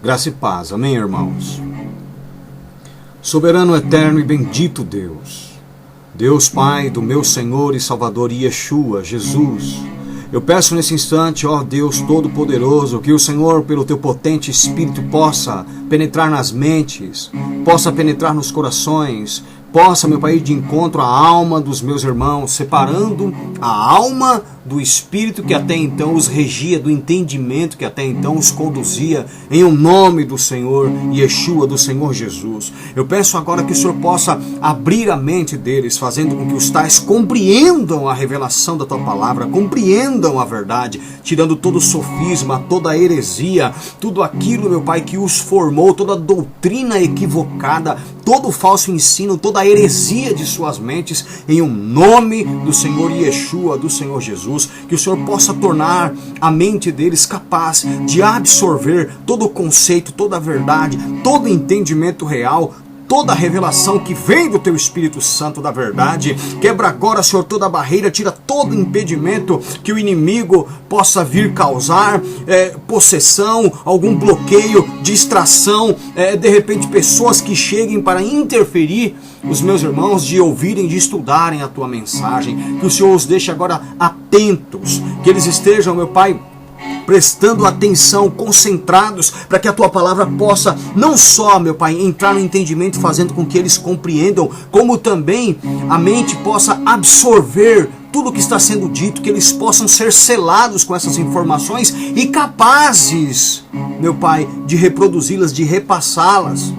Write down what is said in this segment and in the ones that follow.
Graça e paz, amém, irmãos? Soberano, eterno e bendito Deus, Deus Pai do meu Senhor e Salvador Yeshua, Jesus, eu peço nesse instante, ó Deus Todo-Poderoso, que o Senhor, pelo Teu potente Espírito, possa penetrar nas mentes, possa penetrar nos corações, possa, meu Pai, ir de encontro à alma dos meus irmãos, separando a alma do Espírito que até então os regia, do entendimento que até então os conduzia, em o nome do Senhor Yeshua, do Senhor Jesus. Eu peço agora que o Senhor possa abrir a mente deles, fazendo com que os tais compreendam a revelação da Tua Palavra, compreendam a verdade, tirando todo o sofisma, toda a heresia, tudo aquilo, meu Pai, que os formou, toda a doutrina equivocada, todo o falso ensino, toda a heresia de suas mentes, em o nome do Senhor Yeshua, do Senhor Jesus. Que o Senhor possa tornar a mente deles capaz de absorver todo o conceito, toda a verdade, todo o entendimento real, toda a revelação que vem do Teu Espírito Santo da verdade. Quebra agora, Senhor, toda a barreira, tira todo o impedimento que o inimigo possa vir causar, possessão, algum bloqueio, distração, de repente pessoas que cheguem para interferir os meus irmãos de ouvirem, de estudarem a Tua mensagem. Que o Senhor os deixe agora atentos, que eles estejam, meu Pai, prestando atenção, concentrados, para que a Tua Palavra possa não só, meu Pai, entrar no entendimento, fazendo com que eles compreendam, como também a mente possa absorver tudo o que está sendo dito, que eles possam ser selados com essas informações e capazes, meu Pai, de reproduzi-las, de repassá-las,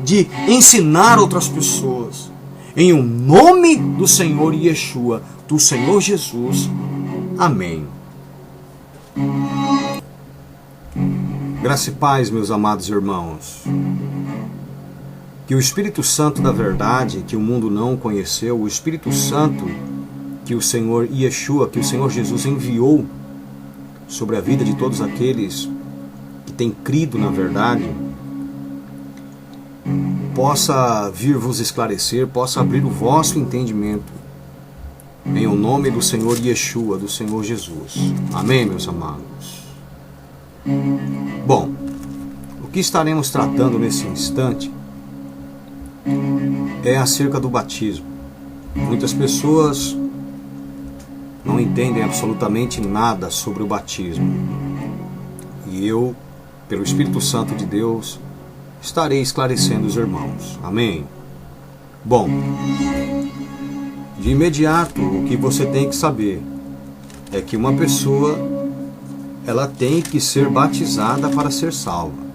de ensinar outras pessoas. Em o nome do Senhor Yeshua, do Senhor Jesus. Amém. Graça e paz, meus amados irmãos. Que o Espírito Santo da verdade, que o mundo não conheceu, o Espírito Santo que o Senhor Yeshua, que o Senhor Jesus enviou sobre a vida de todos aqueles que têm crido na verdade, possa vir vos esclarecer, possa abrir o vosso entendimento, em o nome do Senhor Yeshua, do Senhor Jesus. Amém, meus amados? Bom, o que estaremos tratando nesse instante é acerca do batismo. Muitas pessoas não entendem absolutamente nada sobre o batismo. E eu, pelo Espírito Santo de Deus, estarei esclarecendo os irmãos. Amém? Bom, de imediato, o que você tem que saber é que uma pessoa, ela tem que ser batizada para ser salva.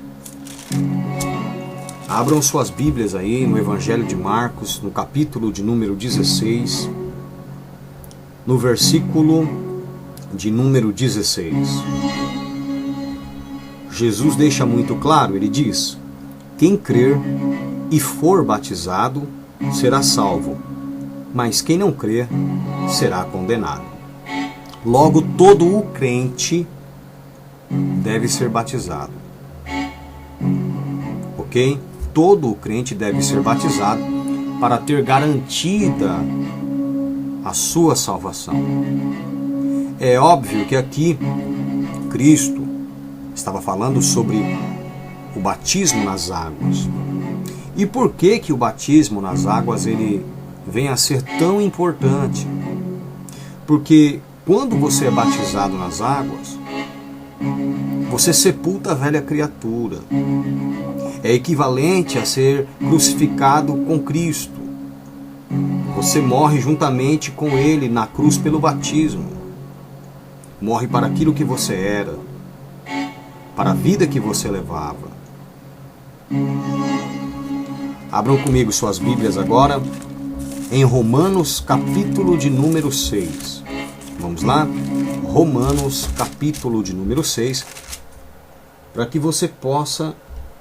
Abram suas Bíblias aí no Evangelho de Marcos, no capítulo de número 16, no versículo de número 16. Jesus deixa muito claro, ele diz: quem crer e for batizado será salvo, mas quem não crer será condenado. Logo, todo o crente deve ser batizado. Ok? Todo o crente deve ser batizado para ter garantida a sua salvação. É óbvio que aqui Cristo estava falando sobre o batismo nas águas. E por que que o batismo nas águas ele vem a ser tão importante? Porque quando você é batizado nas águas, você sepulta a velha criatura. É equivalente a ser crucificado com Cristo. Você morre juntamente com Ele na cruz pelo batismo. Morre para aquilo que você era, para a vida que você levava. Abram comigo suas Bíblias agora em Romanos capítulo de número 6. Vamos lá? Romanos capítulo de número 6, para que você possa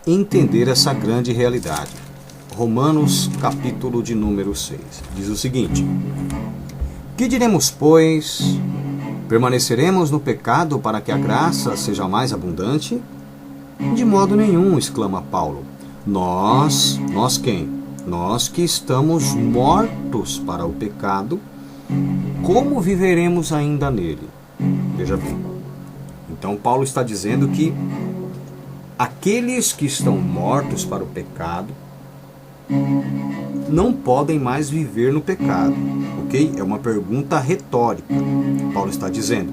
entender essa grande realidade. Romanos capítulo de número 6. Diz o seguinte: que diremos, pois? Permaneceremos no pecado para que a graça seja mais abundante? De modo nenhum, exclama Paulo. Nós quem? Nós que estamos mortos para o pecado, como viveremos ainda nele? Veja bem. Então Paulo está dizendo que aqueles que estão mortos para o pecado não podem mais viver no pecado, ok? É uma pergunta retórica. Paulo está dizendo,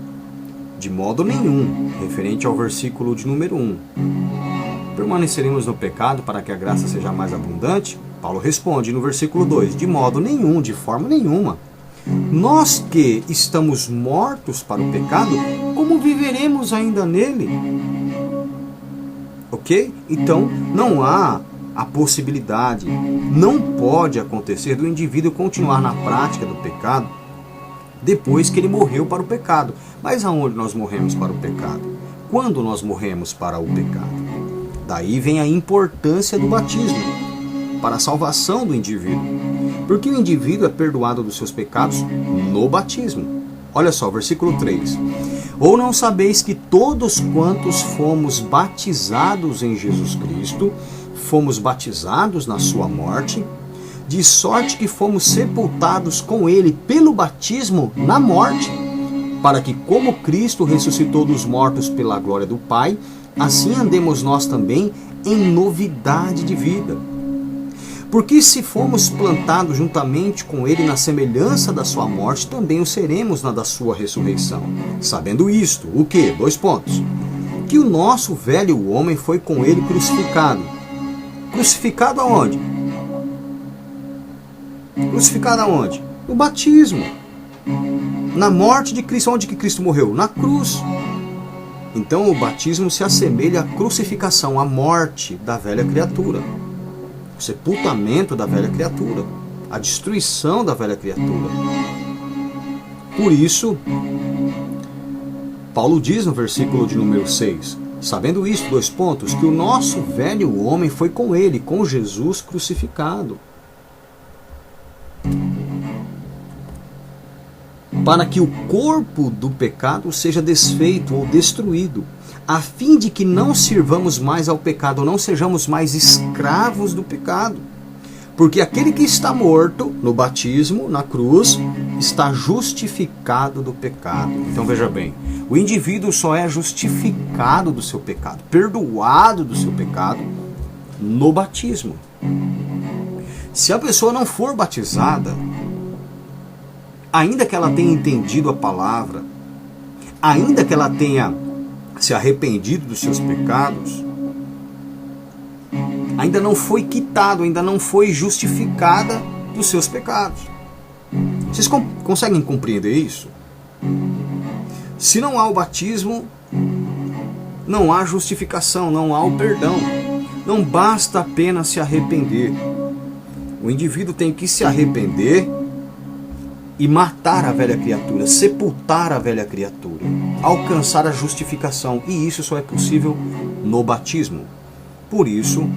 de modo nenhum, referente ao versículo de número 1. Permaneceremos no pecado para que a graça seja mais abundante? Paulo responde no versículo 2, de modo nenhum, de forma nenhuma. Nós que estamos mortos para o pecado, como viveremos ainda nele? Ok? Então, não há a possibilidade, não pode acontecer do indivíduo continuar na prática do pecado depois que ele morreu para o pecado. Mas aonde nós morremos para o pecado? Quando nós morremos para o pecado? Daí vem a importância do batismo para a salvação do indivíduo. Porque o indivíduo é perdoado dos seus pecados no batismo. Olha só, versículo 3. Ou não sabeis que todos quantos fomos batizados em Jesus Cristo, fomos batizados na sua morte, de sorte que fomos sepultados com ele pelo batismo na morte, para que como Cristo ressuscitou dos mortos pela glória do Pai, assim andemos nós também em novidade de vida. Porque se fomos plantados juntamente com ele na semelhança da sua morte, também o seremos na da sua ressurreição. Sabendo isto, o quê? 2 pontos. Que o nosso velho homem foi com ele crucificado. Crucificado aonde? Crucificado aonde? No batismo. Na morte de Cristo. Onde que Cristo morreu? Na cruz. Então o batismo se assemelha à crucificação, à morte da velha criatura. O sepultamento da velha criatura, a destruição da velha criatura. Por isso, Paulo diz no versículo de número 6, sabendo isto, 2 pontos, que o nosso velho homem foi com ele, com Jesus crucificado. Para que o corpo do pecado seja desfeito ou destruído, a fim de que não sirvamos mais ao pecado, ou não sejamos mais escravos do pecado. Porque aquele que está morto no batismo, na cruz, está justificado do pecado. Então veja bem, o indivíduo só é justificado do seu pecado, perdoado do seu pecado, no batismo. Se a pessoa não for batizada, ainda que ela tenha entendido a palavra, ainda que ela tenha se arrependido dos seus pecados, ainda não foi quitado, ainda não foi justificada dos seus pecados. Vocês conseguem compreender isso? Se não há o batismo, não há justificação, não há o perdão. Não basta apenas se arrepender. O indivíduo tem que se arrepender e matar a velha criatura, sepultar a velha criatura, alcançar a justificação. E isso só é possível no batismo. Por isso,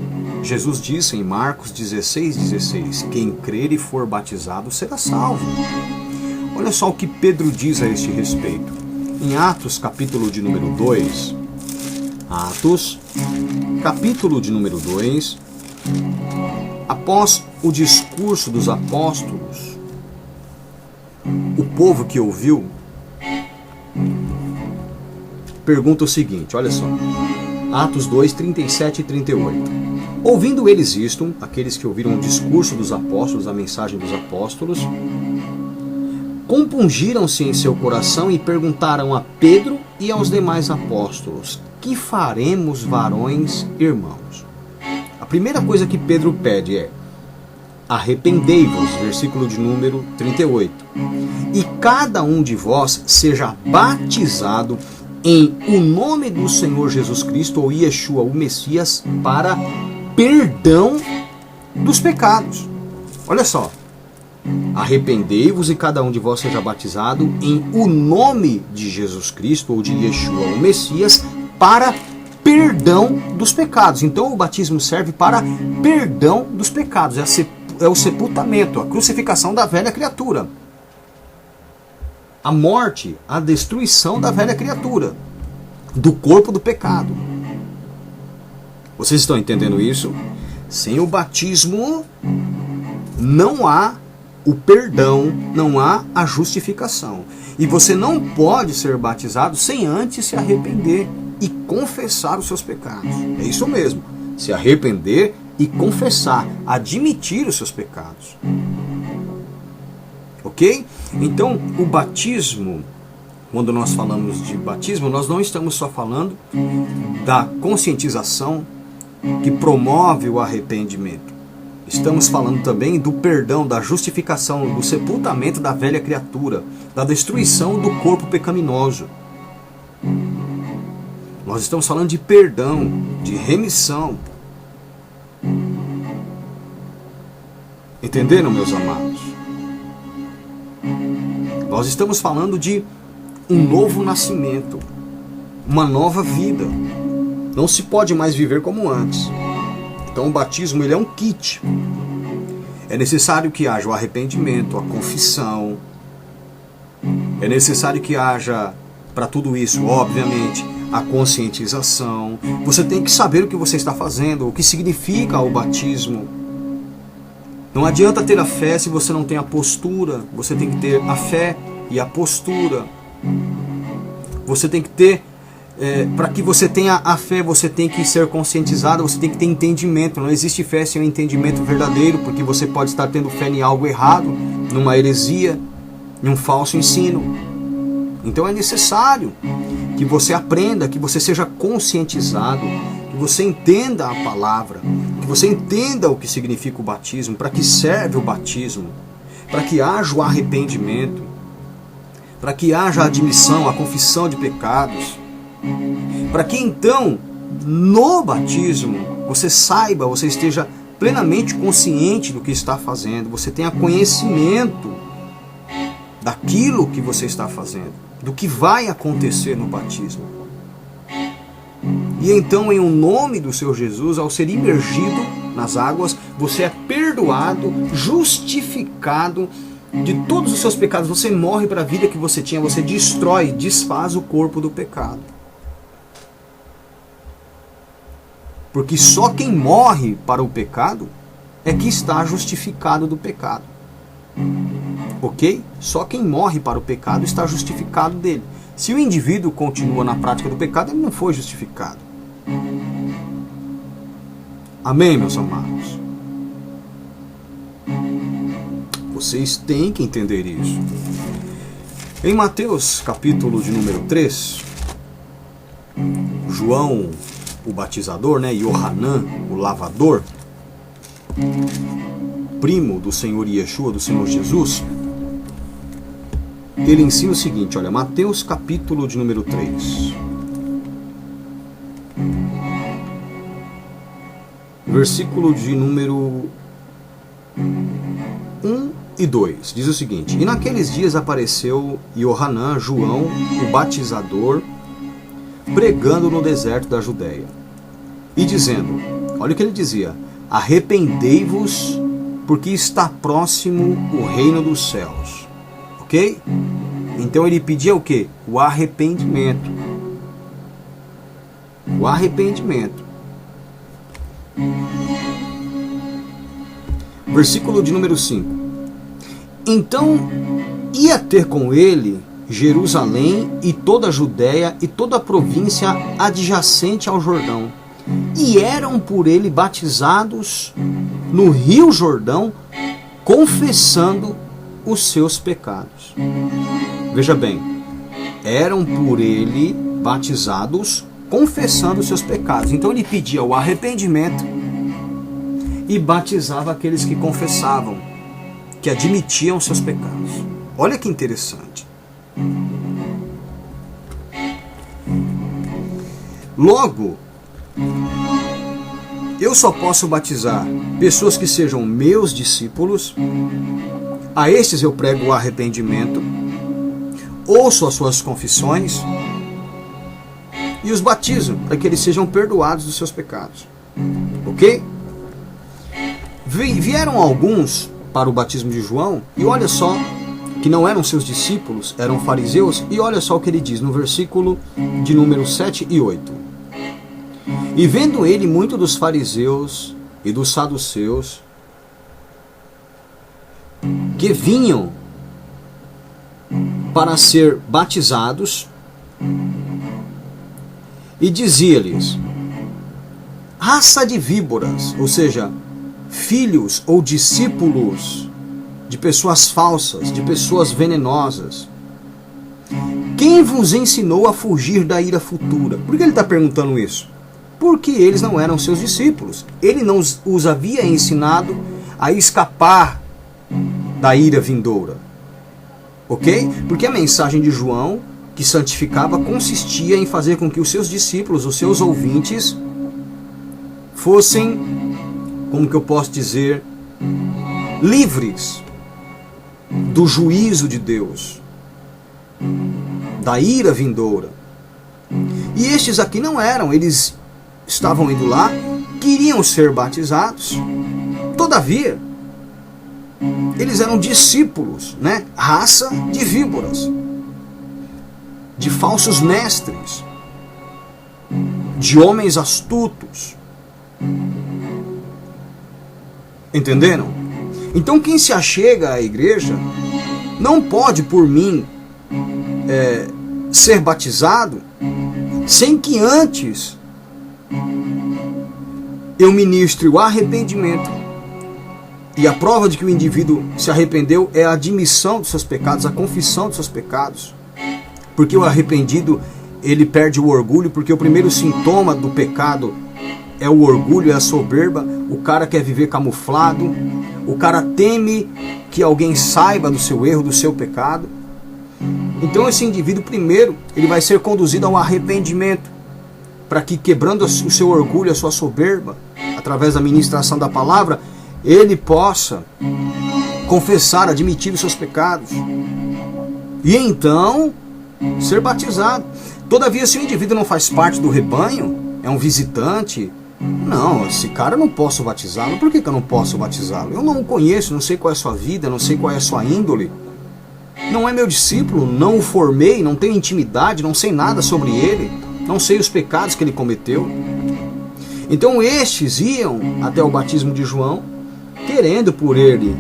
Jesus disse em Marcos 16:16, quem crer e for batizado será salvo. Olha só o que Pedro diz a este respeito. Em Atos, capítulo de número 2, Atos, capítulo de número 2, após o discurso dos apóstolos, o povo que ouviu pergunta o seguinte, olha só, Atos 2, 37 e 38. Ouvindo eles isto, aqueles que ouviram o discurso dos apóstolos, a mensagem dos apóstolos, compungiram-se em seu coração e perguntaram a Pedro e aos demais apóstolos, que faremos, varões, irmãos? A primeira coisa que Pedro pede é, arrependei-vos, versículo de número 38, e cada um de vós seja batizado em o nome do Senhor Jesus Cristo, ou Yeshua, o Messias, para perdão dos pecados. Olha só, arrependei-vos e cada um de vós seja batizado em o nome de Jesus Cristo, ou de Yeshua, o Messias, para perdão dos pecados. Então o batismo serve para perdão dos pecados, é o sepultamento, a crucificação da velha criatura. A morte, a destruição da velha criatura, do corpo do pecado. Vocês estão entendendo isso? Sem o batismo, não há o perdão, não há a justificação. E você não pode ser batizado sem antes se arrepender. e confessar os seus pecados. É isso mesmo, se arrepender e confessar, admitir os seus pecados. Ok? Então, o batismo, quando nós falamos de batismo, nós não estamos só falando da conscientização que promove o arrependimento. Estamos falando também do perdão, da justificação, do sepultamento da velha criatura, da destruição do corpo pecaminoso. Nós estamos falando de perdão, de remissão. Entenderam, meus amados? Nós estamos falando de um novo nascimento, uma nova vida. Não se pode mais viver como antes. Então o batismo, ele é um kit. É necessário que haja o arrependimento, a confissão. É necessário que haja, para tudo isso, obviamente, a conscientização. Você tem que saber o que você está fazendo, o que significa o batismo. Não adianta ter a fé se você não tem a postura. Você tem que ter a fé e a postura. Você tem que ter... para que você tenha a fé, você tem que ser conscientizado, você tem que ter entendimento. Não existe fé sem um entendimento verdadeiro, porque você pode estar tendo fé em algo errado, numa heresia, em um falso ensino. Então é necessário que você aprenda, que você seja conscientizado, que você entenda a palavra, que você entenda o que significa o batismo, para que serve o batismo, para que haja o arrependimento, para que haja a admissão, a confissão de pecados, para que então, no batismo, você saiba, você esteja plenamente consciente do que está fazendo, você tenha conhecimento daquilo que você está fazendo, do que vai acontecer no batismo. E então, em o nome do Senhor Jesus, ao ser imergido nas águas, você é perdoado, justificado de todos os seus pecados. Você morre para a vida que você tinha, você destrói, desfaz o corpo do pecado. Porque só quem morre para o pecado é que está justificado do pecado. Ok? Só quem morre para o pecado está justificado dele. Se o indivíduo continua na prática do pecado, ele não foi justificado. Amém, meus amados? Vocês têm que entender isso. Em Mateus, capítulo de número 3, João, o batizador, né, Yohanan, o lavador, primo do Senhor Yeshua, do Senhor Jesus, ele ensina o seguinte, olha, Mateus capítulo de número 3, versículo de número 1 e 2, diz o seguinte: E naqueles dias apareceu Yohanan, João, o batizador, pregando no deserto da Judéia, e dizendo, olha o que ele dizia, arrependei-vos, porque está próximo o reino dos céus. Ok? Então ele pedia o quê? O arrependimento. O arrependimento. Versículo de número 5. Então ia ter com ele Jerusalém e toda a Judéia e toda a província adjacente ao Jordão, e eram por ele batizados no rio Jordão, confessando os seus pecados. Veja bem, eram por ele batizados confessando os seus pecados. Então ele pedia o arrependimento e batizava aqueles que confessavam, que admitiam seus pecados. Olha que interessante. Logo, eu só posso batizar pessoas que sejam meus discípulos. A estes eu prego o arrependimento, ouço as suas confissões e os batizo para que eles sejam perdoados dos seus pecados. Ok? Vieram alguns para o batismo de João, e olha só, que não eram seus discípulos, eram fariseus, e olha só o que ele diz no versículo de número 7 e 8. E vendo ele muito dos fariseus e dos saduceus, que vinham para ser batizados, E dizia-lhes: raça de víboras, ou seja, filhos ou discípulos de pessoas falsas, de pessoas venenosas. Quem vos ensinou a fugir da ira futura? Por que ele está perguntando isso? Porque eles não eram seus discípulos. Ele não os havia ensinado a escapar da ira vindoura. Ok? Porque a mensagem de João, que santificava, consistia em fazer com que os seus discípulos, os seus ouvintes, fossem, como que eu posso dizer, livres do juízo de Deus, da ira vindoura. E estes aqui não eram, eles estavam indo lá, queriam ser batizados, todavia, eles eram discípulos, né? Raça de víboras, de falsos mestres, de homens astutos. Entenderam? Então quem se achega à igreja não pode, por mim, ser batizado sem que antes eu ministre o arrependimento. E a prova de que o indivíduo se arrependeu é a admissão dos seus pecados, a confissão dos seus pecados. Porque o arrependido, ele perde o orgulho, porque o primeiro sintoma do pecado é o orgulho, é a soberba. O cara quer viver camuflado, o cara teme que alguém saiba do seu erro, do seu pecado. Então esse indivíduo, primeiro, ele vai ser conduzido ao arrependimento, para que, quebrando o seu orgulho, a sua soberba, através da ministração da palavra, ele possa confessar, admitir os seus pecados e então ser batizado. Todavia, se o indivíduo não faz parte do rebanho, é um visitante, não, esse cara eu não posso batizá-lo. Por que eu não posso batizá-lo? Eu não o conheço, não sei qual é a sua vida, não sei qual é a sua índole, não é meu discípulo, não o formei, não tenho intimidade, não sei nada sobre ele, não sei os pecados que ele cometeu. Então estes iam até o batismo de João, querendo por ele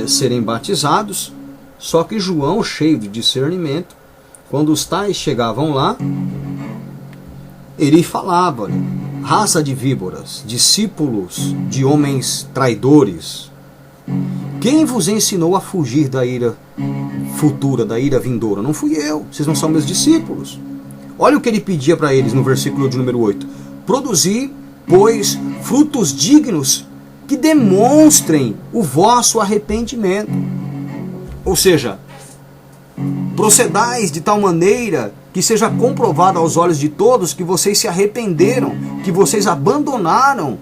serem batizados, só que João, cheio de discernimento, quando os tais chegavam lá, ele falava: raça de víboras, discípulos de homens traidores, quem vos ensinou a fugir da ira futura, da ira vindoura? Não fui eu, vocês não são meus discípulos. Olha o que ele pedia para eles no versículo de número 8: produzi, pois, frutos dignos que demonstrem o vosso arrependimento. Ou seja, procedais de tal maneira que seja comprovado aos olhos de todos que vocês se arrependeram, que vocês abandonaram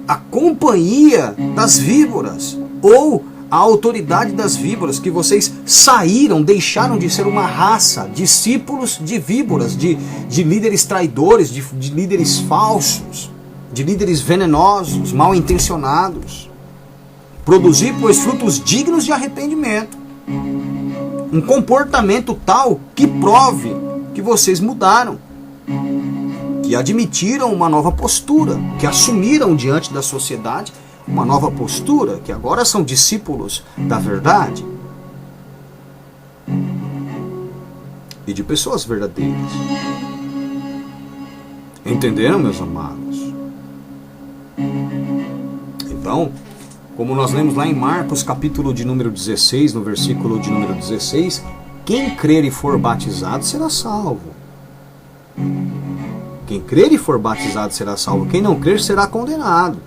a companhia das víboras, ou a autoridade das víboras, que vocês saíram, deixaram de ser uma raça, discípulos de víboras, de líderes traidores, de líderes falsos, de líderes venenosos, mal intencionados. Produzir, pois, frutos dignos de arrependimento. Um comportamento tal que prove que vocês mudaram, que admitiram uma nova postura, que assumiram diante da sociedade uma nova postura, que agora são discípulos da verdade e de pessoas verdadeiras. Entenderam, meus amados? Então, como nós lemos lá em Marcos, capítulo de número 16, no versículo de número 16, quem crer e for batizado será salvo. Quem crer e for batizado será salvo. Quem não crer será condenado.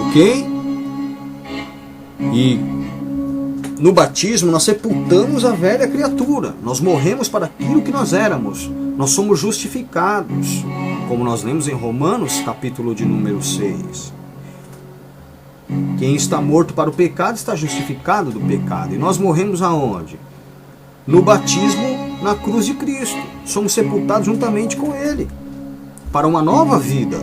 Ok? E no batismo nós sepultamos a velha criatura. Nós morremos para aquilo que nós éramos. Nós somos justificados, como nós lemos em Romanos, capítulo de número 6. Quem está morto para o pecado está justificado do pecado. E nós morremos aonde? No batismo na cruz de Cristo. Somos sepultados juntamente com Ele para uma nova vida,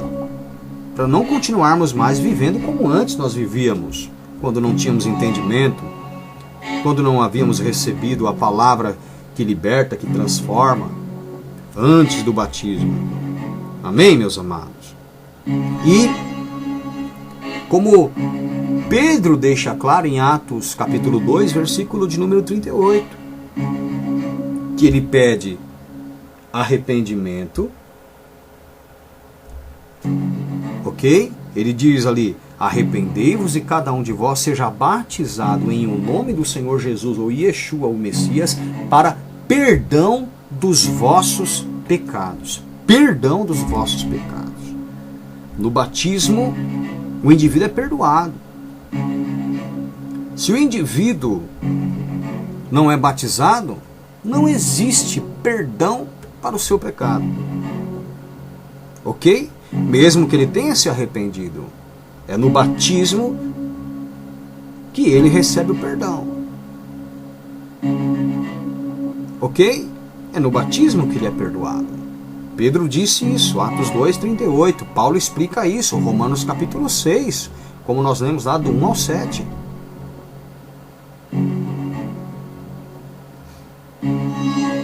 para não continuarmos mais vivendo como antes nós vivíamos, quando não tínhamos entendimento, quando não havíamos recebido a palavra que liberta, que transforma, antes do batismo. Amém, meus amados? E como Pedro deixa claro em Atos capítulo 2, versículo de número 38, que ele pede arrependimento. Ok? Ele diz ali, arrependei-vos e cada um de vós seja batizado em o nome do Senhor Jesus, ou Yeshua, o Messias, para perdão dos vossos pecados. Perdão dos vossos pecados. No batismo, o indivíduo é perdoado. Se o indivíduo não é batizado, não existe perdão para o seu pecado. Ok? Mesmo que ele tenha se arrependido. É no batismo que ele recebe o perdão. Ok? É no batismo que ele é perdoado. Pedro disse isso, Atos 2:38. Paulo explica isso, Romanos capítulo 6, como nós lemos lá do 1 ao 7.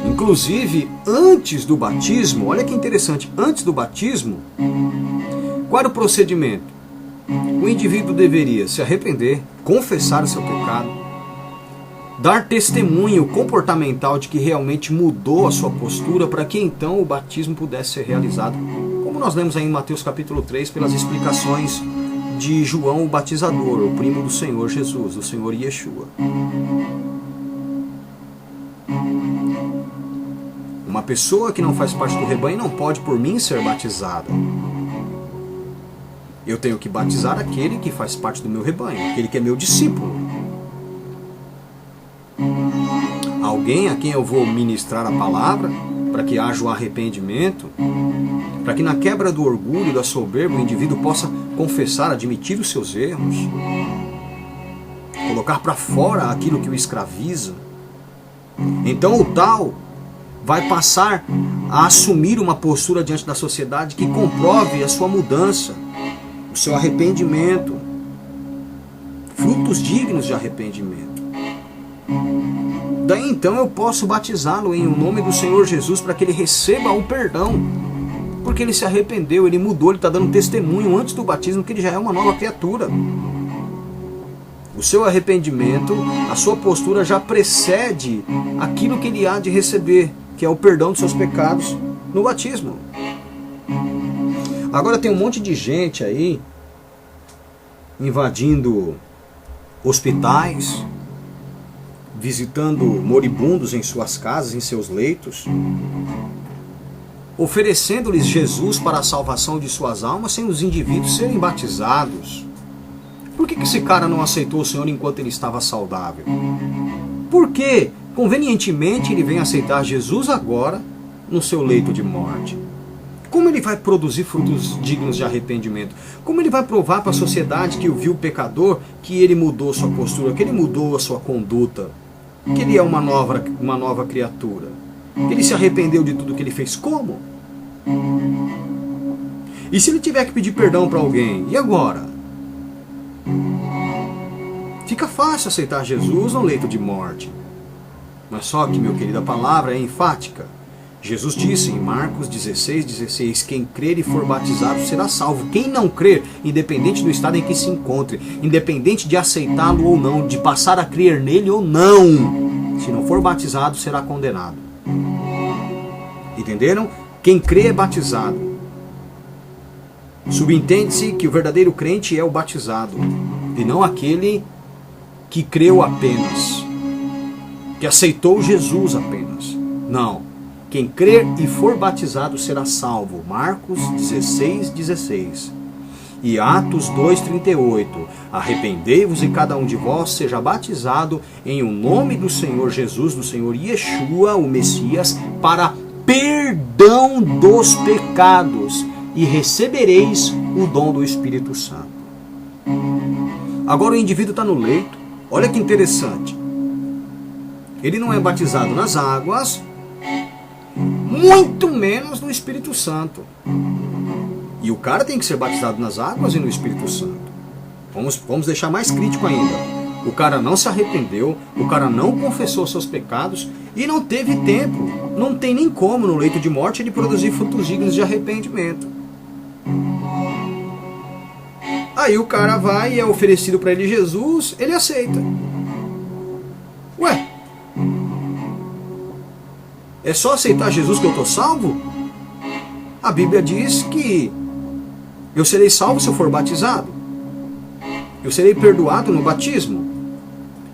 Inclusive, antes do batismo, olha que interessante, antes do batismo, qual era o procedimento? O indivíduo deveria se arrepender, confessar o seu pecado, dar testemunho comportamental de que realmente mudou a sua postura, para que então o batismo pudesse ser realizado, como nós lemos aí em Mateus capítulo 3, pelas explicações de João o Batizador, o primo do Senhor Jesus, do Senhor Yeshua. Uma pessoa que não faz parte do rebanho não pode por mim ser batizada. Eu tenho que batizar aquele que faz parte do meu rebanho, aquele que é meu discípulo. Alguém a quem eu vou ministrar a palavra, para que haja o arrependimento, para que na quebra do orgulho, da soberba, o indivíduo possa confessar, admitir os seus erros, colocar para fora aquilo que o escraviza. Então o tal vai passar a assumir uma postura diante da sociedade que comprove a sua mudança, o seu arrependimento, frutos dignos de arrependimento. Daí então eu posso batizá-lo em o nome do Senhor Jesus para que ele receba o perdão, porque ele se arrependeu, ele mudou, ele está dando testemunho antes do batismo que ele já é uma nova criatura. O seu arrependimento, a sua postura já precede aquilo que ele há de receber, que é o perdão dos seus pecados no batismo. Agora tem um monte de gente aí invadindo hospitais, visitando moribundos em suas casas, em seus leitos, oferecendo-lhes Jesus para a salvação de suas almas sem os indivíduos serem batizados. Por que esse cara não aceitou o Senhor enquanto ele estava saudável? Por que, convenientemente, ele vem aceitar Jesus agora no seu leito de morte? Como ele vai produzir frutos dignos de arrependimento? Como ele vai provar para a sociedade que o viu pecador que ele mudou sua postura, que ele mudou a sua conduta, que ele é uma nova criatura, que ele se arrependeu de tudo que ele fez? Como? E se ele tiver que pedir perdão para alguém, e agora? Fica fácil aceitar Jesus no leito de morte. Mas só que, meu querido, a palavra é enfática. Jesus disse em Marcos 16:16, quem crer e for batizado será salvo. Quem não crer, independente do estado em que se encontre, independente de aceitá-lo ou não, de passar a crer nele ou não, se não for batizado, será condenado. Entenderam? Quem crê é batizado. Subentende-se que o verdadeiro crente é o batizado, e não aquele que creu apenas, que aceitou Jesus apenas. Não. Quem crer e for batizado será salvo. Marcos 16:16. E Atos 2:38. Arrependei-vos e cada um de vós seja batizado em o nome do Senhor Jesus, do Senhor Yeshua, o Messias, para perdão dos pecados, e recebereis o dom do Espírito Santo. Agora o indivíduo está no leito. Olha que interessante. Ele não é batizado nas águas, muito menos no Espírito Santo. E o cara tem que ser batizado nas águas e no Espírito Santo. Vamos deixar mais crítico ainda. O cara não se arrependeu, o cara não confessou seus pecados e não teve tempo, não tem nem como no leito de morte ele produzir frutos dignos de arrependimento. Aí o cara vai e é oferecido para ele Jesus, ele aceita. Ué, É só aceitar Jesus que eu estou salvo? A Bíblia diz que eu serei salvo se eu for batizado. Eu serei perdoado no batismo.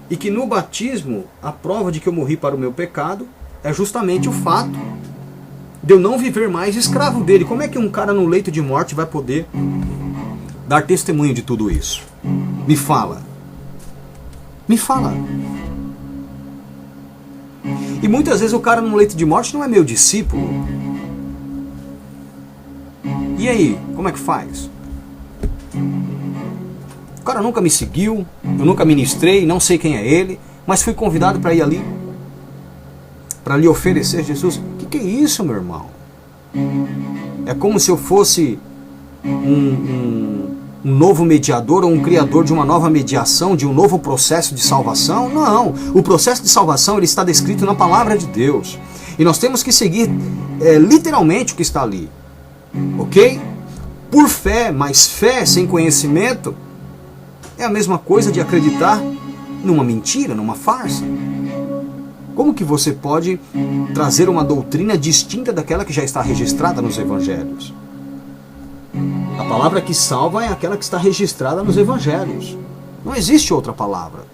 E que no batismo, a prova de que eu morri para o meu pecado é justamente o fato de eu não viver mais escravo dele. Como é que um cara no leito de morte vai poder dar testemunho de tudo isso? Me fala. Me fala. E muitas vezes o cara no leito de morte não é meu discípulo. E aí, como é que faz? O cara nunca me seguiu, eu nunca ministrei, não sei quem é ele, mas fui convidado para ir ali, para lhe oferecer Jesus. O que é isso, meu irmão? É como se eu fosse um novo mediador ou um criador de uma nova mediação, de um novo processo de salvação? Não, o processo de salvação ele está descrito na palavra de Deus. E nós temos que seguir literalmente o que está ali. Ok? Por fé, mas fé sem conhecimento é a mesma coisa de acreditar numa mentira, numa farsa. Como que você pode trazer uma doutrina distinta daquela que já está registrada nos evangelhos? A palavra que salva é aquela que está registrada nos evangelhos. Não existe outra palavra.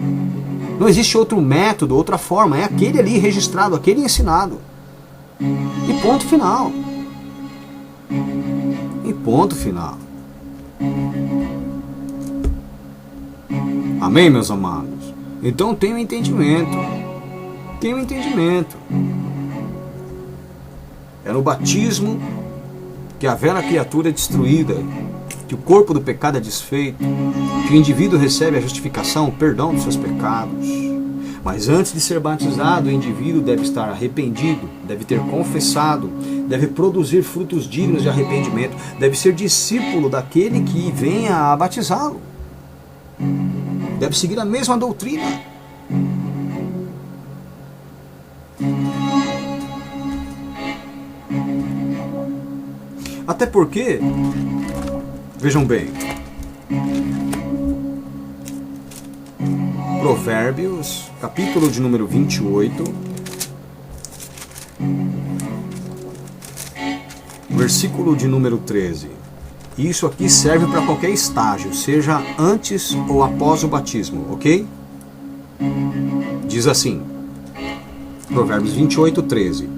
Não existe outro método, outra forma. É aquele ali registrado, aquele ensinado. E ponto final. E ponto final. Amém, meus amados? Então tenham entendimento. Tenham entendimento. É no batismo que a velha criatura é destruída, que o corpo do pecado é desfeito, que o indivíduo recebe a justificação, o perdão dos seus pecados. Mas antes de ser batizado, o indivíduo deve estar arrependido, deve ter confessado, deve produzir frutos dignos de arrependimento, deve ser discípulo daquele que venha a batizá-lo. Deve seguir a mesma doutrina. Até porque, vejam bem, Provérbios, capítulo de número 28, versículo de número 13. Isso aqui serve para qualquer estágio, seja antes ou após o batismo, ok? Diz assim, Provérbios 28, 13.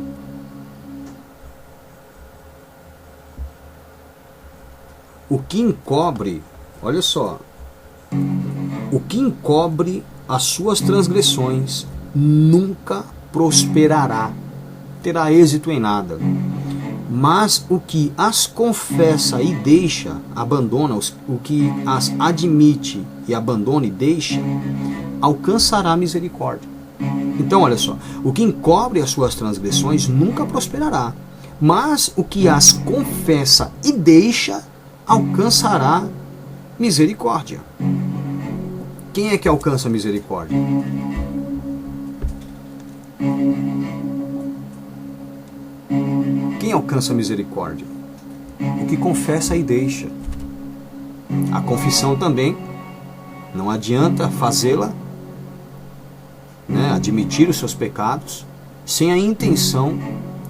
O que encobre, olha só, o que encobre as suas transgressões nunca prosperará, terá êxito em nada. Mas o que as confessa e deixa, abandona, o que as admite e abandona e deixa, alcançará misericórdia. Então, olha só, o que encobre as suas transgressões nunca prosperará, mas o que as confessa e deixa, alcançará misericórdia. Quem é que alcança misericórdia? Quem alcança misericórdia? O que confessa e deixa. A confissão também, não adianta fazê-la, admitir os seus pecados, sem a intenção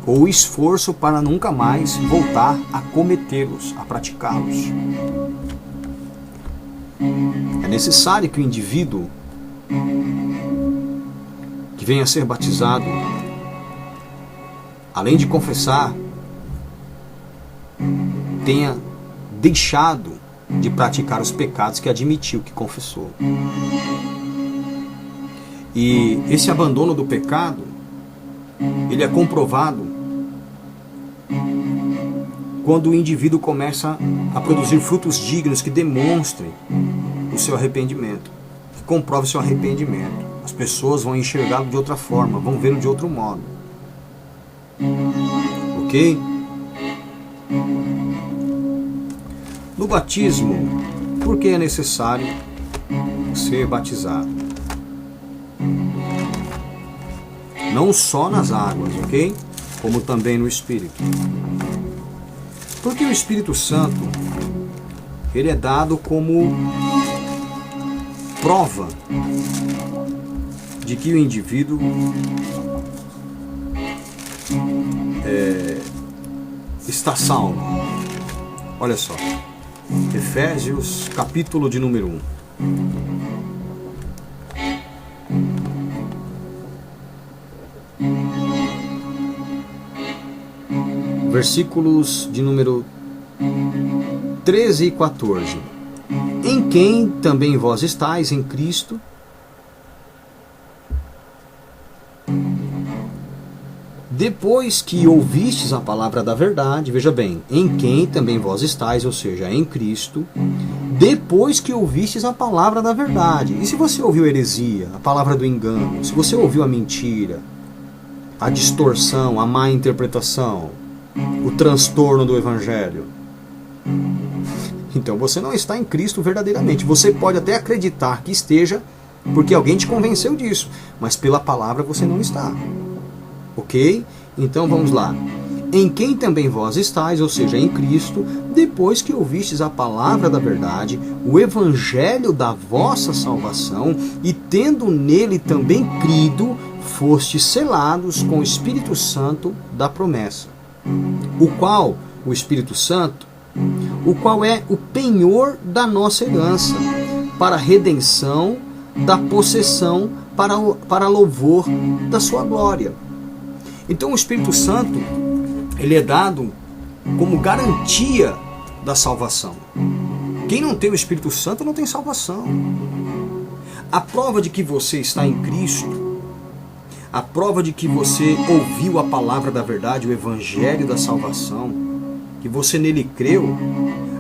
ou o esforço para nunca mais voltar a cometê-los, a praticá-los. É necessário que o indivíduo que venha a ser batizado, além de confessar, tenha deixado de praticar os pecados que admitiu, que confessou. E esse abandono do pecado, ele é comprovado quando o indivíduo começa a produzir frutos dignos que demonstrem o seu arrependimento, que comprovem o seu arrependimento. As pessoas vão enxergá-lo de outra forma, vão vê-lo de outro modo. Ok? No batismo, por que é necessário ser batizado? Não só nas águas, ok? Como também no Espírito. Porque o Espírito Santo, ele é dado como prova de que o indivíduo está salvo. Olha só, Efésios, capítulo de número 1. Versículos de número 13 e 14. Em quem também vós estáis em Cristo, depois que ouvistes a palavra da verdade, veja bem, em quem também vós estáis, ou seja, em Cristo, depois que ouvistes a palavra da verdade. E se você ouviu a heresia, a palavra do engano, se você ouviu a mentira, a distorção, a má interpretação, o transtorno do evangelho, então você não está em Cristo verdadeiramente. Você pode até acreditar que esteja, porque alguém te convenceu disso, mas pela palavra você não está. Ok? Então vamos lá. Em quem também vós estáis, ou seja, em Cristo, depois que ouvistes a palavra da verdade, o evangelho da vossa salvação, e tendo nele também crido, fostes selados com o Espírito Santo da promessa. O qual, o Espírito Santo, o qual é o penhor da nossa herança, para a redenção da possessão, para louvor da sua glória. Então o Espírito Santo, ele é dado como garantia da salvação. Quem não tem o Espírito Santo não tem salvação. A prova de que você está em Cristo, a prova de que você ouviu a palavra da verdade, o evangelho da salvação, que você nele creu,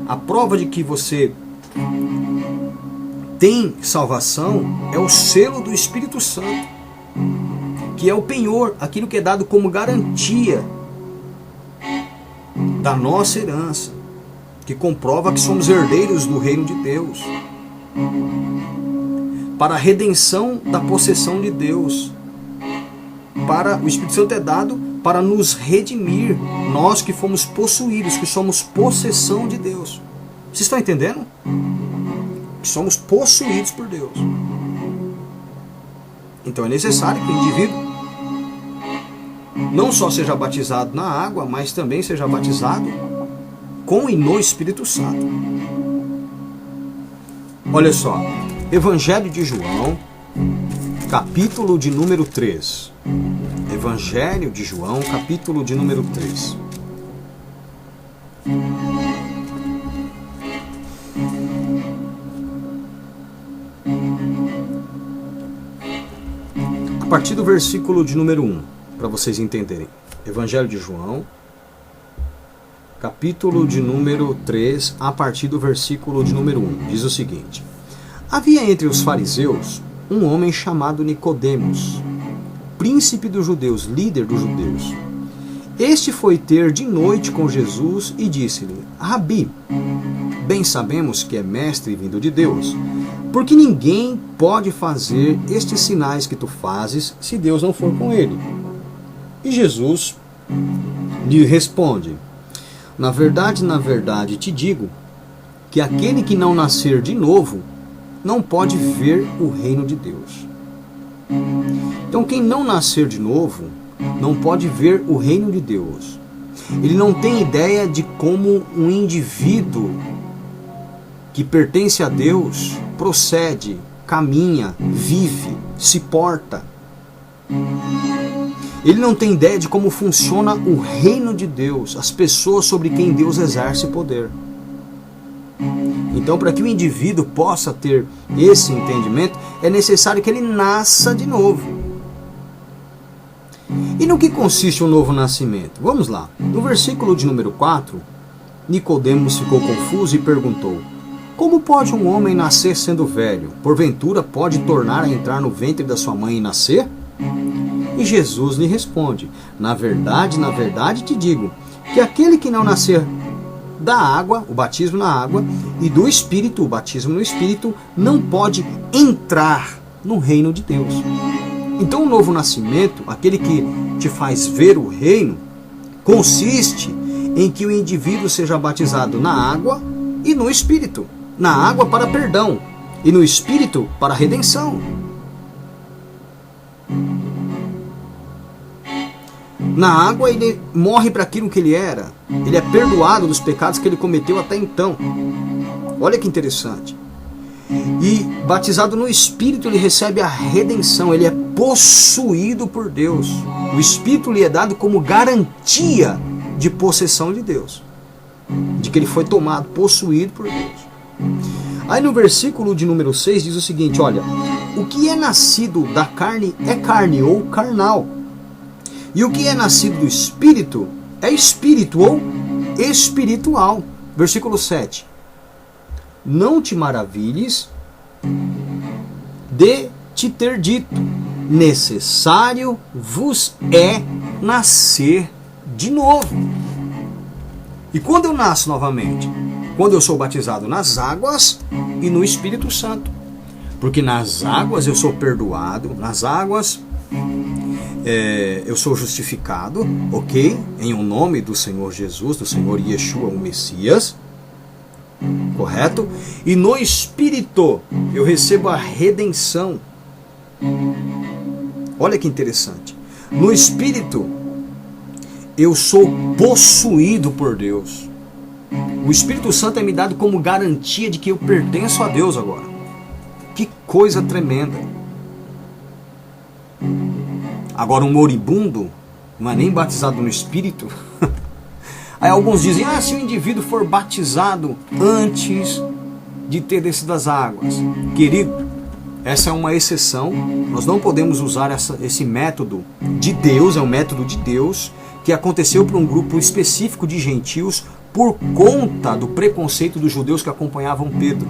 a prova de que você tem salvação é o selo do Espírito Santo, que é o penhor, aquilo que é dado como garantia da nossa herança, que comprova que somos herdeiros do reino de Deus, para a redenção da possessão de Deus. O Espírito Santo é dado para nos redimir, nós que fomos possuídos, que somos possessão de Deus. Vocês estão entendendo? Que somos possuídos por Deus. Então é necessário que o indivíduo não só seja batizado na água, mas também seja batizado com e no Espírito Santo. Olha só, Evangelho de João, capítulo de número 3. Evangelho de João, capítulo de número 3. A partir do versículo de número 1, para vocês entenderem. Evangelho de João, capítulo de número 3, a partir do versículo de número 1, diz o seguinte: Havia entre os fariseus um homem chamado Nicodemos, príncipe dos judeus, líder dos judeus. Este foi ter de noite com Jesus e disse-lhe: Rabi, bem sabemos que é mestre vindo de Deus, porque ninguém pode fazer estes sinais que tu fazes se Deus não for com ele. E Jesus lhe responde: na verdade te digo que aquele que não nascer de novo não pode ver o reino de Deus. Então quem não nascer de novo não pode ver o reino de Deus. Ele não tem ideia de como um indivíduo que pertence a Deus procede, caminha, vive, se porta. Ele não tem ideia de como funciona o reino de Deus, as pessoas sobre quem Deus exerce poder. Então, para que o indivíduo possa ter esse entendimento, é necessário que ele nasça de novo. E no que consiste o novo nascimento? Vamos lá. No versículo de número 4, Nicodemos ficou confuso e perguntou: Como pode um homem nascer sendo velho? Porventura pode tornar a entrar no ventre da sua mãe e nascer? E Jesus lhe responde: na verdade te digo, que aquele que não nascer da água, o batismo na água, e do Espírito, o batismo no Espírito, não pode entrar no reino de Deus. Então o novo nascimento, aquele que te faz ver o reino, consiste em que o indivíduo seja batizado na água e no Espírito. Na água para perdão e no Espírito para redenção. Na água ele morre para aquilo que ele era. Ele é perdoado dos pecados que ele cometeu até então. Olha que interessante. E batizado no Espírito ele recebe a redenção. Ele é possuído por Deus. O Espírito lhe é dado como garantia de possessão de Deus. De que ele foi tomado, possuído por Deus. Aí no versículo de número 6 diz o seguinte, olha, o que é nascido da carne é carne ou carnal, e o que é nascido do Espírito é espírito ou espiritual. Versículo 7, não te maravilhes de te ter dito, necessário vos é nascer de novo. E quando eu nasço novamente? Quando eu sou batizado nas águas e no Espírito Santo. Porque nas águas eu sou perdoado, nas águas eu sou justificado, ok? Em o nome do Senhor Jesus, do Senhor Yeshua, o Messias, correto? E no Espírito eu recebo a redenção. Olha que interessante. No Espírito eu sou possuído por Deus. O Espírito Santo é me dado como garantia de que eu pertenço a Deus agora. Que coisa tremenda. Agora um moribundo não é nem batizado no Espírito. Aí alguns dizem, se o indivíduo for batizado antes de ter descido das águas. Querido, essa é uma exceção. Nós não podemos usar esse método de Deus, é um método de Deus, que aconteceu para um grupo específico de gentios por conta do preconceito dos judeus que acompanhavam Pedro.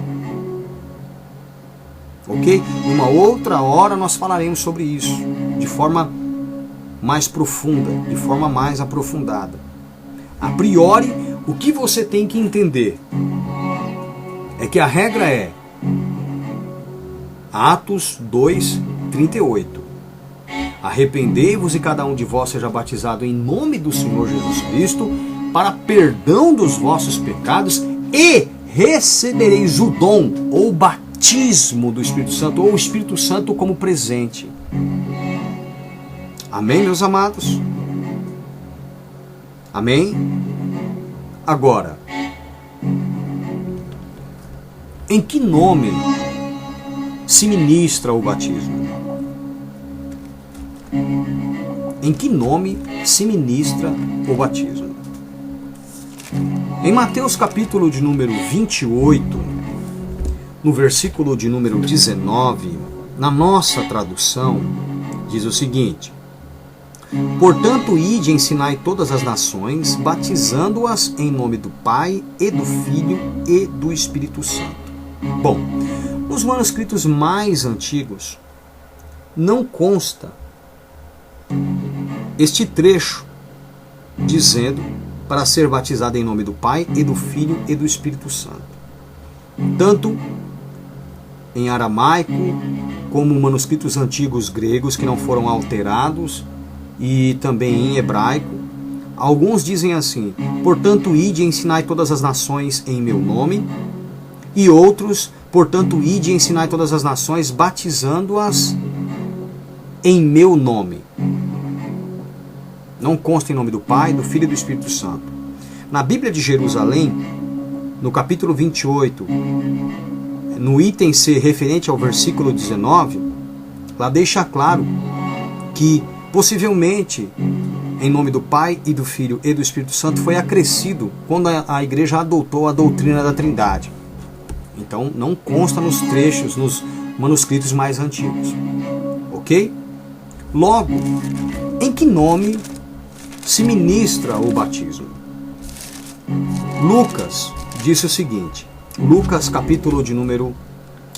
Ok? Uma outra hora nós falaremos sobre isso, de forma mais profunda, de forma mais aprofundada. A priori, o que você tem que entender é que a regra é Atos 2:38. Arrependei-vos e cada um de vós seja batizado em nome do Senhor Jesus Cristo para perdão dos vossos pecados e recebereis o dom ou batismo do Espírito Santo ou o Espírito Santo como presente. Amém, meus amados? Amém? Agora, em que nome se ministra o batismo? Em que nome se ministra o batismo? Em Mateus capítulo de número 28, no versículo de número 19, na nossa tradução, diz o seguinte: portanto, ide e ensinai todas as nações, batizando-as em nome do Pai, e do Filho, e do Espírito Santo. Bom, nos manuscritos mais antigos, não consta este trecho dizendo para ser batizado em nome do Pai, e do Filho, e do Espírito Santo. Tanto em aramaico, como manuscritos antigos gregos que não foram alterados, e também em hebraico, alguns dizem assim: portanto, ide e ensinai todas as nações em meu nome, e outros, portanto, ide e ensinai todas as nações, batizando-as em meu nome. Não consta em nome do Pai, do Filho e do Espírito Santo. Na Bíblia de Jerusalém, no capítulo 28, no item C referente ao versículo 19, lá deixa claro que possivelmente em nome do Pai e do Filho e do Espírito Santo foi acrescido quando a igreja adotou a doutrina da Trindade. Então não consta nos trechos, nos manuscritos mais antigos. Ok? Logo, em que nome se ministra o batismo? Lucas disse o seguinte, Lucas capítulo de número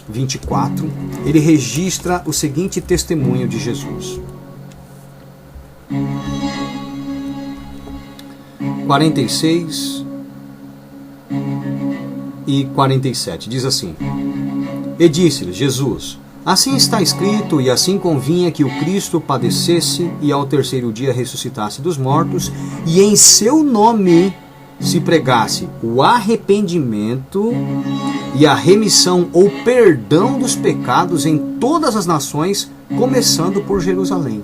24, ele registra o seguinte testemunho de Jesus. 46 e 47, diz assim: e disse-lhe Jesus: assim está escrito, e assim convinha que o Cristo padecesse e ao terceiro dia ressuscitasse dos mortos, e em seu nome se pregasse o arrependimento e a remissão ou perdão dos pecados em todas as nações, começando por Jerusalém.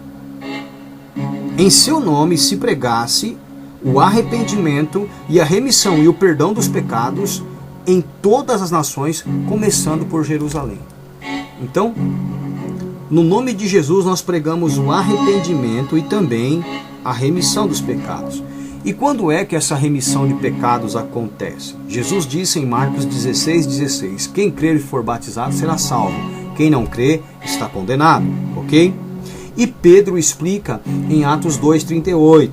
em seu nome se pregasse o arrependimento e a remissão e o perdão dos pecados em todas as nações, começando por Jerusalém. Então, no nome de Jesus nós pregamos o arrependimento e também a remissão dos pecados. E quando é que essa remissão de pecados acontece? Jesus disse em Marcos 16:16, quem crer e for batizado será salvo, quem não crê está condenado, ok? E Pedro explica em Atos 2:38,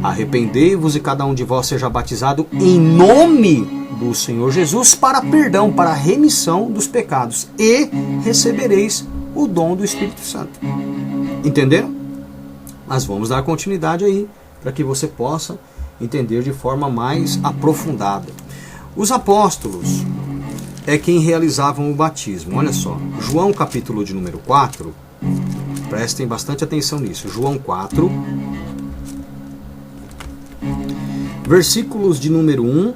arrependei-vos e cada um de vós seja batizado em nome do Senhor Jesus para perdão, para remissão dos pecados, e recebereis o dom do Espírito Santo. Entenderam? Mas vamos dar continuidade aí, para que você possa entender de forma mais aprofundada. Os apóstolos é quem realizavam o batismo. Olha só, João capítulo de número 4, prestem bastante atenção nisso. João 4, versículos de número 1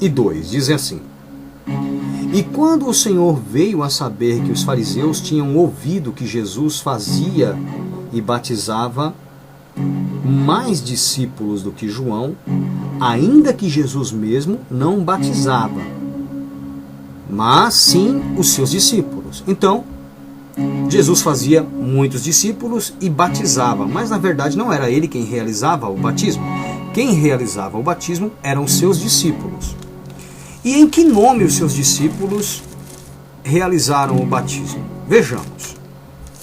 e 2, dizem assim: E quando o Senhor veio a saber que os fariseus tinham ouvido que Jesus fazia e batizava mais discípulos do que João, ainda que Jesus mesmo não batizava, mas sim os seus discípulos. Então, Jesus fazia muitos discípulos e batizava, mas na verdade não era ele quem realizava o batismo. Quem realizava o batismo eram os seus discípulos. E em que nome os seus discípulos realizaram o batismo? Vejamos.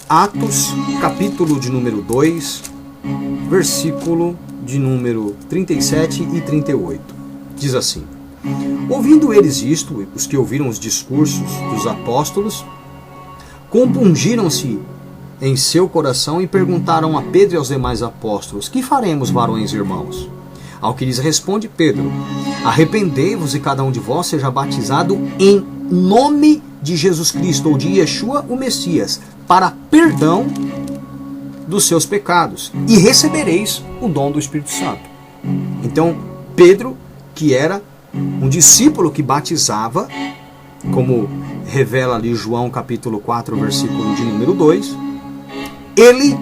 Atos, capítulo de número 2, versículo de número 37 e 38. Diz assim: Ouvindo eles isto, os que ouviram os discursos dos apóstolos, compungiram-se em seu coração e perguntaram a Pedro e aos demais apóstolos: Que faremos, varões e irmãos? Ao que lhes responde Pedro: Arrependei-vos e cada um de vós seja batizado em nome de Jesus Cristo, ou de Yeshua, o Messias, para perdão dos seus pecados, e recebereis o dom do Espírito Santo. Então, Pedro, que era um discípulo que batizava, como revela ali João capítulo 4, versículo de número 2, ele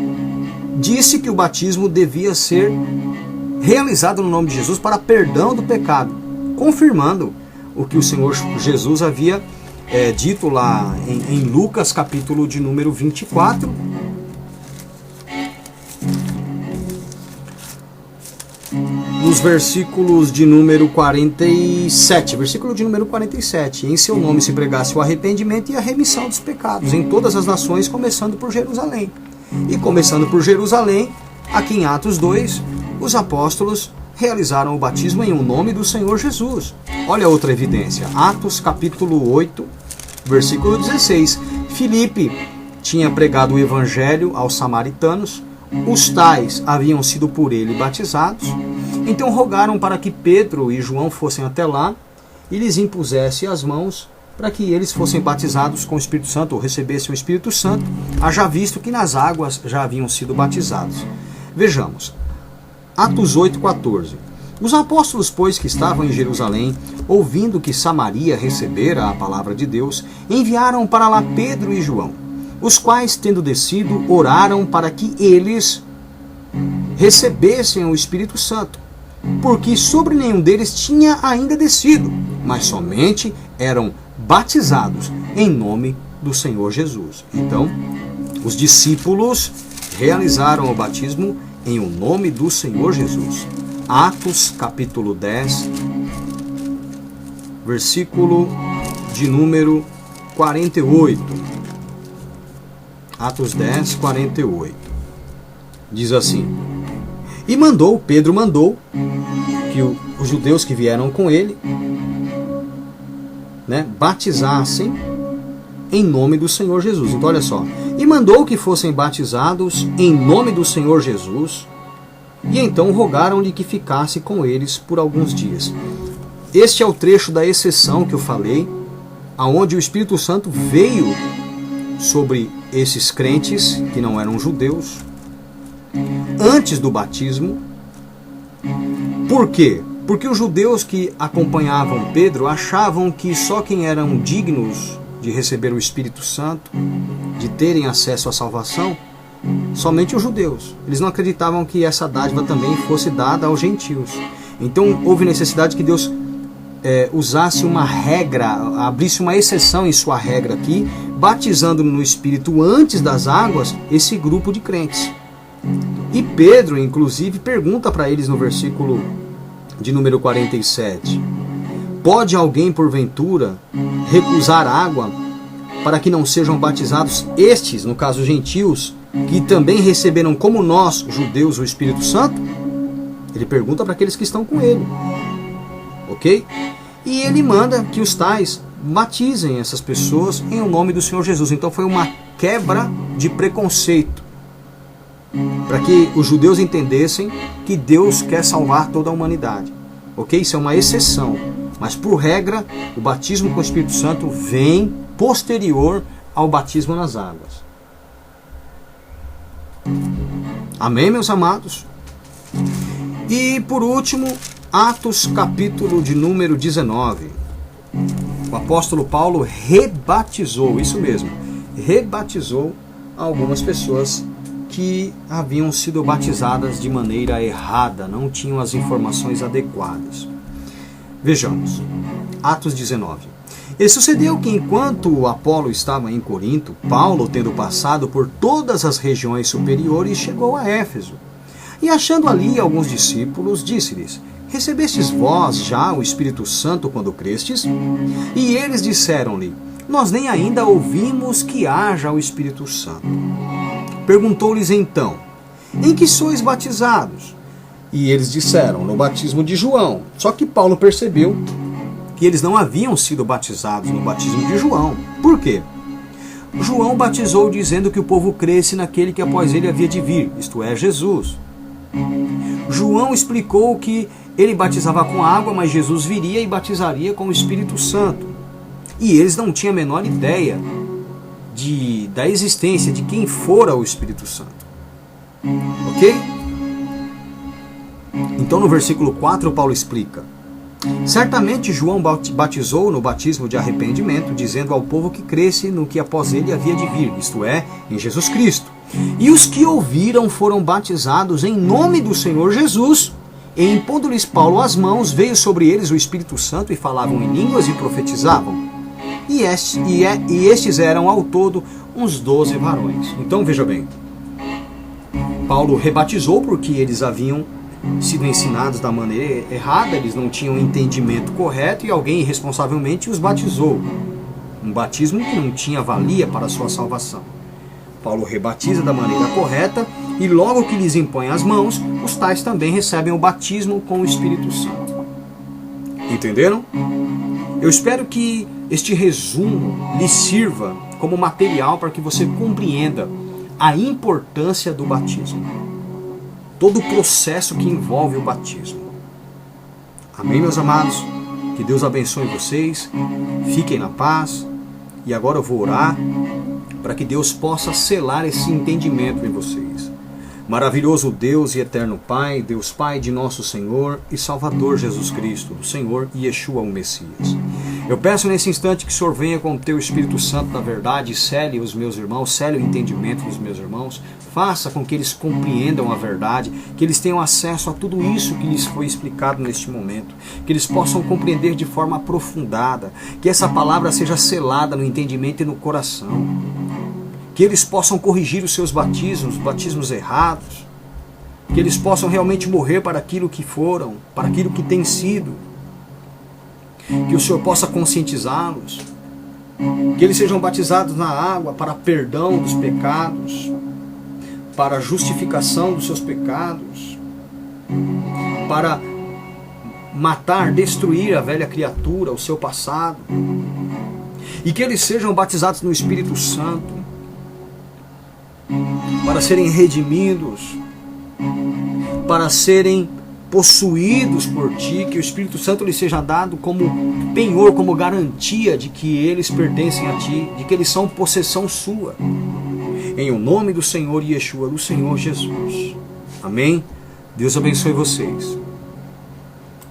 disse que o batismo devia ser realizado no nome de Jesus para perdão do pecado, confirmando o que o Senhor Jesus havia dito lá em Lucas capítulo de número 24, nos versículos de número 47, versículo de número 47, em seu nome se pregasse o arrependimento e a remissão dos pecados em todas as nações, começando por Jerusalém. E começando por Jerusalém, aqui em Atos 2, os apóstolos realizaram o batismo em o nome do Senhor Jesus. Olha outra evidência, Atos capítulo 8, versículo 16. Filipe tinha pregado o evangelho aos samaritanos, os tais haviam sido por ele batizados, então rogaram para que Pedro e João fossem até lá e lhes impusessem as mãos para que eles fossem batizados com o Espírito Santo, ou recebessem o Espírito Santo, haja visto que nas águas já haviam sido batizados. Vejamos, Atos 8,14. Os apóstolos, pois, que estavam em Jerusalém, ouvindo que Samaria recebera a palavra de Deus, enviaram para lá Pedro e João, os quais, tendo descido, oraram para que eles recebessem o Espírito Santo, porque sobre nenhum deles tinha ainda descido, mas somente eram batizados em nome do Senhor Jesus. Então, os discípulos realizaram o batismo em o nome do Senhor Jesus. Atos capítulo 10, versículo de número 48. Atos 10, 48. Diz assim: E Pedro mandou que os judeus que vieram com ele, batizassem em nome do Senhor Jesus. Então olha só, e mandou que fossem batizados em nome do Senhor Jesus, e então rogaram-lhe que ficasse com eles por alguns dias. Este é o trecho da exceção que eu falei, aonde o Espírito Santo veio sobre esses crentes que não eram judeus antes do batismo. Por quê? Porque os judeus que acompanhavam Pedro achavam que só quem eram dignos de receber o Espírito Santo, de terem acesso à salvação, somente os judeus. Eles não acreditavam que essa dádiva também fosse dada aos gentios. Então houve necessidade que Deus usasse uma regra, abrisse uma exceção em sua regra aqui, batizando no Espírito antes das águas esse grupo de crentes. E Pedro, inclusive, pergunta para eles no versículo de número 47: pode alguém, porventura, recusar água para que não sejam batizados estes, no caso gentios, que também receberam como nós, judeus, o Espírito Santo? Ele pergunta para aqueles que estão com ele. Ok? E ele manda que os tais batizem essas pessoas em nome do Senhor Jesus. Então foi uma quebra de preconceito, para que os judeus entendessem que Deus quer salvar toda a humanidade. Ok? Isso é uma exceção. Mas por regra, o batismo com o Espírito Santo vem posterior ao batismo nas águas. Amém, meus amados? E por último, Atos capítulo de número 19. O apóstolo Paulo rebatizou, isso mesmo, rebatizou algumas pessoas que haviam sido batizadas de maneira errada, não tinham as informações adequadas. Vejamos, Atos 19. E sucedeu que enquanto Apolo estava em Corinto, Paulo, tendo passado por todas as regiões superiores, chegou a Éfeso. E achando ali alguns discípulos, disse-lhes: recebestes vós já o Espírito Santo quando crestes? E eles disseram-lhe: nós nem ainda ouvimos que haja o Espírito Santo. Perguntou-lhes então: em que sois batizados? E eles disseram: no batismo de João. Só que Paulo percebeu que eles não haviam sido batizados no batismo de João. Por quê? João batizou dizendo que o povo cresce naquele que após ele havia de vir, isto é, Jesus. João explicou que ele batizava com água, mas Jesus viria e batizaria com o Espírito Santo. E eles não tinham a menor ideia da existência de quem fora o Espírito Santo. Ok? Então no versículo 4 Paulo explica: certamente João batizou no batismo de arrependimento, dizendo ao povo que cresce no que após ele havia de vir, isto é, em Jesus Cristo. E os que ouviram foram batizados em nome do Senhor Jesus. E impondo-lhes Paulo as mãos, veio sobre eles o Espírito Santo e falavam em línguas e profetizavam. E estes eram ao todo uns 12 varões. Então veja bem, Paulo rebatizou porque eles haviam sido ensinados da maneira errada, eles não tinham entendimento correto e alguém irresponsavelmente os batizou. Um batismo que não tinha valia para a sua salvação. Paulo rebatiza da maneira correta e logo que lhes impõe as mãos, os tais também recebem o batismo com o Espírito Santo. Entenderam? Eu espero que este resumo lhe sirva como material para que você compreenda a importância do batismo. Todo o processo que envolve o batismo. Amém, meus amados? Que Deus abençoe vocês. Fiquem na paz. E agora eu vou orar para que Deus possa selar esse entendimento em vocês. Maravilhoso Deus e eterno Pai, Deus Pai de nosso Senhor e Salvador Jesus Cristo, do Senhor Yeshua o Messias. Eu peço nesse instante que o Senhor venha com o teu Espírito Santo da verdade, cele os meus irmãos, cele o entendimento dos meus irmãos, faça com que eles compreendam a verdade, que eles tenham acesso a tudo isso que lhes foi explicado neste momento, que eles possam compreender de forma aprofundada, que essa palavra seja selada no entendimento e no coração, que eles possam corrigir os seus batismos errados, que eles possam realmente morrer para aquilo que foram, para aquilo que tem sido, que o Senhor possa conscientizá-los, que eles sejam batizados na água para perdão dos pecados, para a justificação dos seus pecados, para matar, destruir a velha criatura, o seu passado, e que eles sejam batizados no Espírito Santo, para serem redimidos, para serem possuídos por ti, que o Espírito Santo lhes seja dado como penhor, como garantia de que eles pertencem a ti, de que eles são possessão sua. Em o nome do Senhor Yeshua, do Senhor Jesus. Amém? Deus abençoe vocês.